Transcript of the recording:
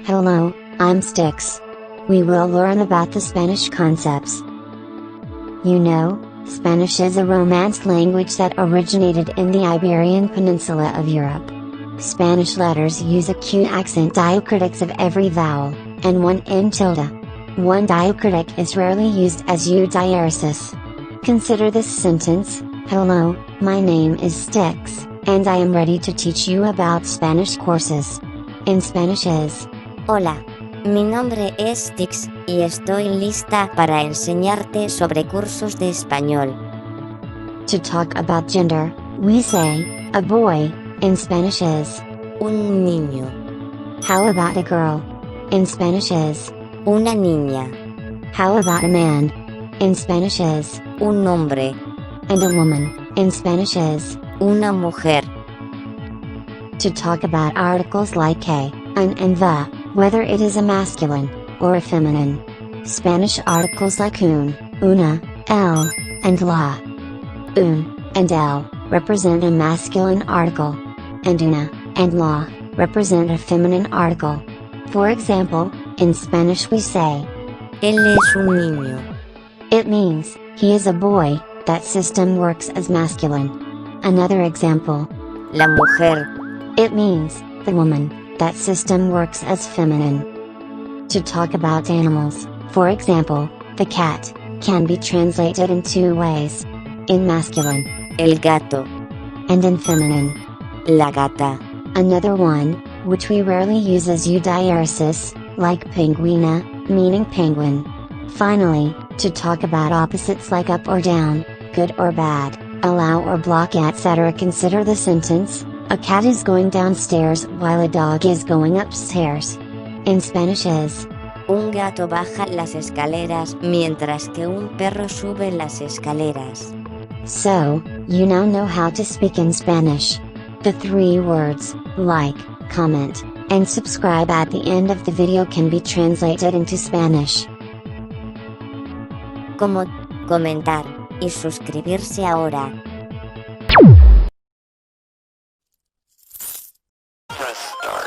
Hello, I'm Sticks. We will learn about the Spanish concepts. You know, Spanish is a Romance language that originated in the Iberian Peninsula of Europe. Spanish letters use acute accent diacritics of every vowel, and one end tilde. One diacritic is rarely used as U diaresis. Consider this sentence: Hello, my name is Sticks, and I am ready to teach you about Spanish courses. In Spanish is: Hola, mi nombre es Sticks, y estoy lista para enseñarte sobre cursos de español. To talk about gender, we say, a boy. In Spanish is: Un niño. How about a girl? In Spanish is: Una niña. How about a man? In Spanish is: Un hombre. And a woman, in Spanish is: Una mujer. To talk about articles like a, an and the, whether it is a masculine, or a feminine. Spanish articles like un, una, el, and la. Un, and el, represent a masculine article. And una, and la, represent a feminine article. For example, in Spanish we say: Él es un niño. It means, he is a boy. That system works as masculine. Another example: La mujer. It means, the woman. That system works as feminine. To talk about animals, for example, the cat, can be translated in two ways. In masculine: El gato. And in feminine: La gata. Another one, which we rarely use as eudiaresis, like penguina, meaning penguin. Finally, to talk about opposites like up or down, good or bad, allow or block, etc. Consider the sentence: a cat is going downstairs while a dog is going upstairs. In Spanish is: Un gato baja las escaleras mientras que un perro sube las escaleras. So, you now know how to speak in Spanish. The 3 words, like, comment, and subscribe at the end of the video can be translated into Spanish. Como comentar y suscribirse ahora.